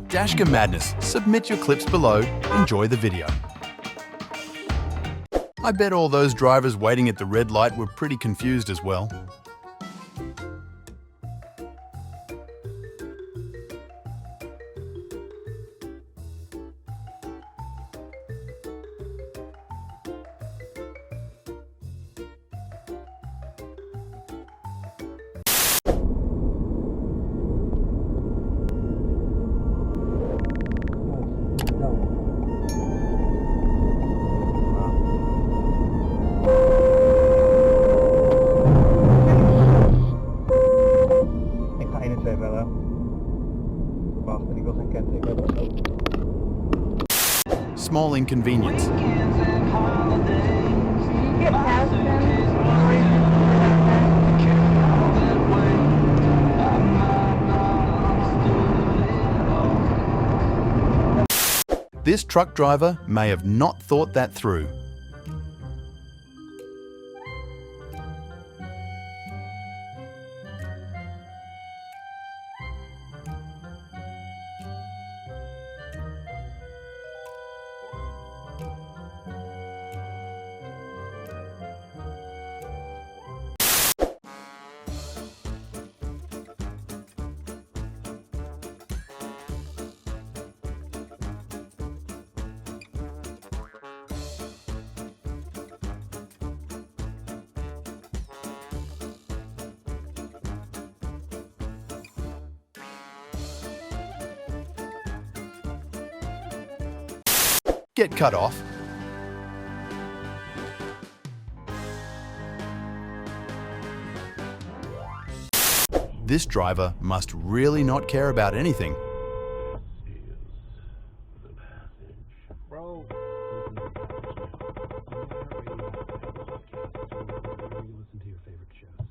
Dashcam Madness. Submit your clips below. Enjoy the video. I bet all those drivers waiting at the red light were pretty confused as well. Ik ga 1 en 2 bellen. Wacht, en ik wil zijn kenteken hebben. Small inconvenience. This truck driver may have not thought that through. Get cut off. This driver must really not care about anything. Bro. Listen to your favorite shows.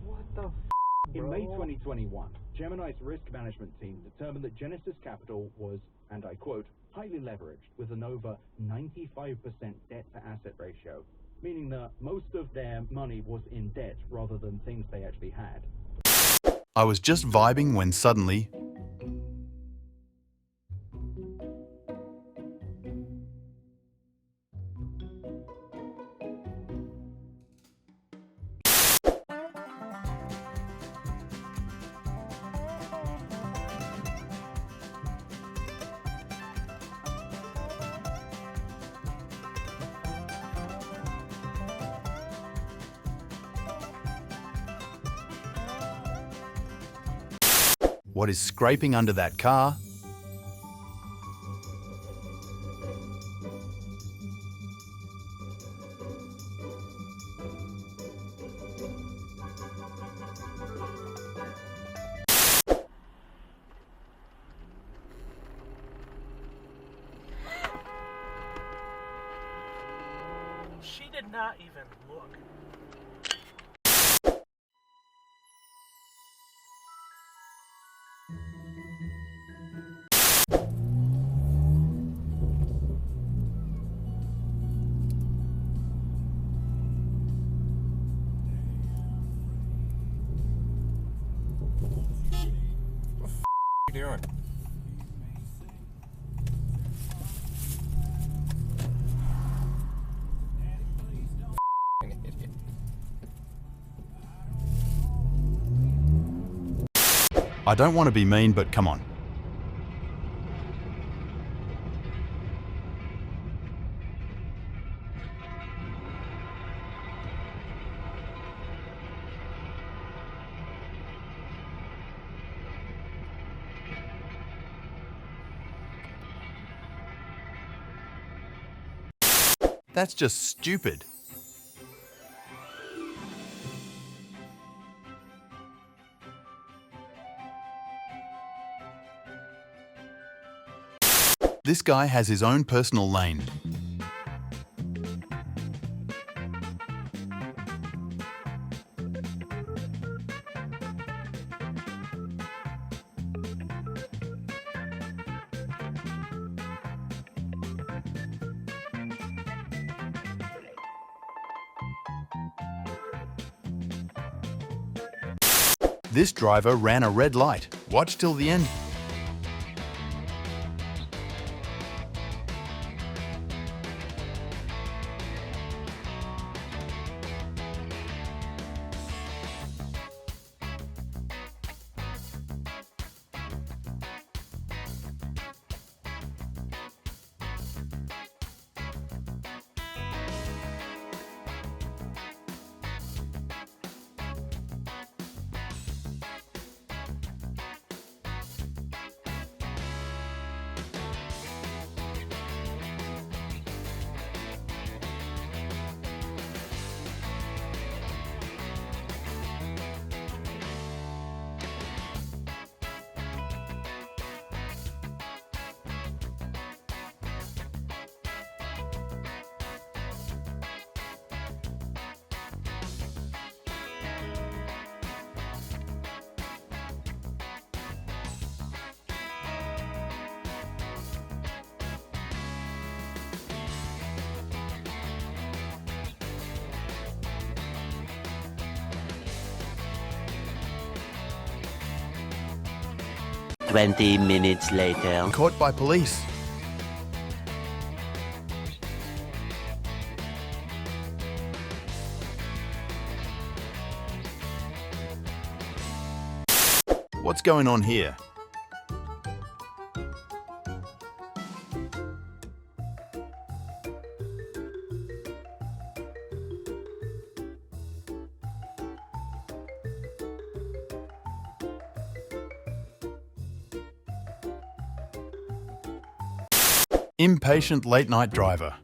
What the f***, In bro? May 2021, Gemini's risk management team determined that Genesis Capital was, and I quote, highly leveraged with an over 95% debt-to-asset ratio, meaning that most of their money was in debt rather than things they actually had. I was just vibing when suddenly... What is scraping under that car? She did not even look. What are you doing? Idiot. I don't want to be mean, but come on. That's just stupid. This guy has his own personal lane. This driver ran a red light. Watch till the end. Twenty minutes later. Caught by police. What's going on here? Impatient late-night driver.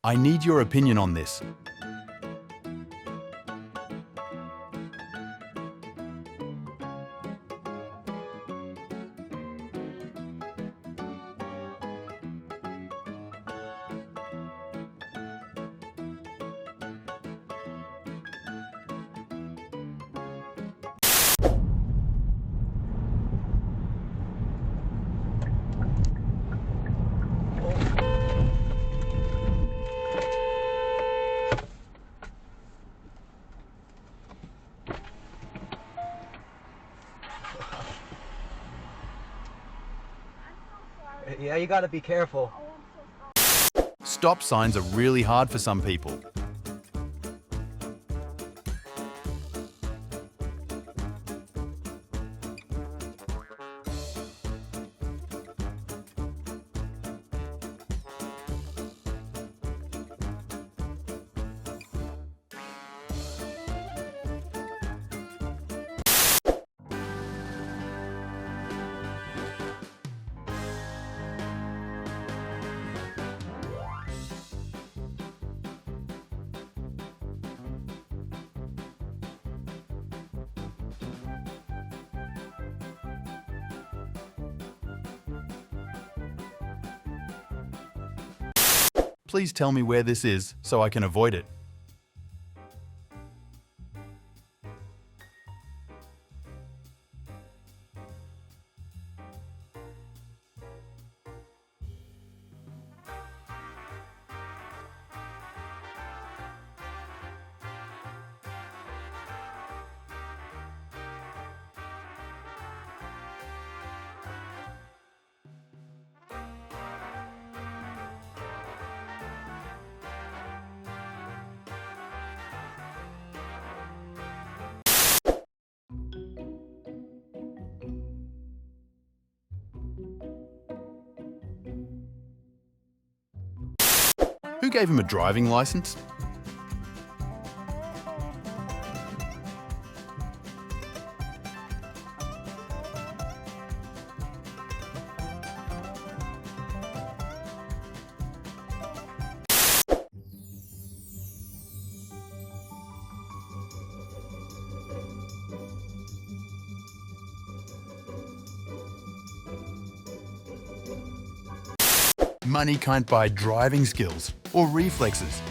I need your opinion on this. Yeah, you gotta be careful. Stop signs are really hard for some people. Please tell me where this is so I can avoid it. Who gave him a driving license? Money can't buy driving skills or reflexes.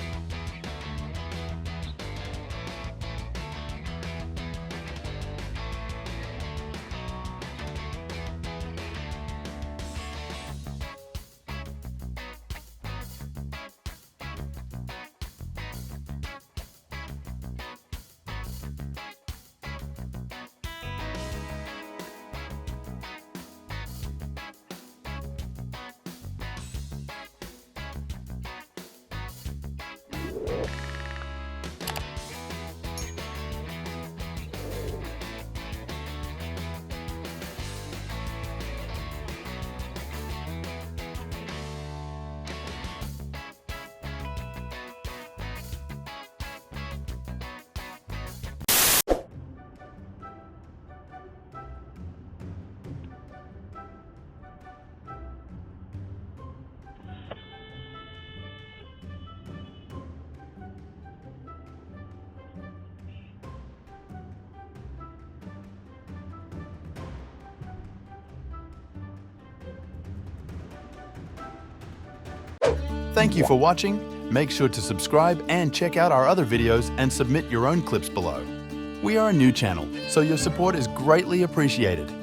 Thank you for watching. Make sure to subscribe and check out our other videos and submit your own clips below. We are a new channel, so your support is greatly appreciated.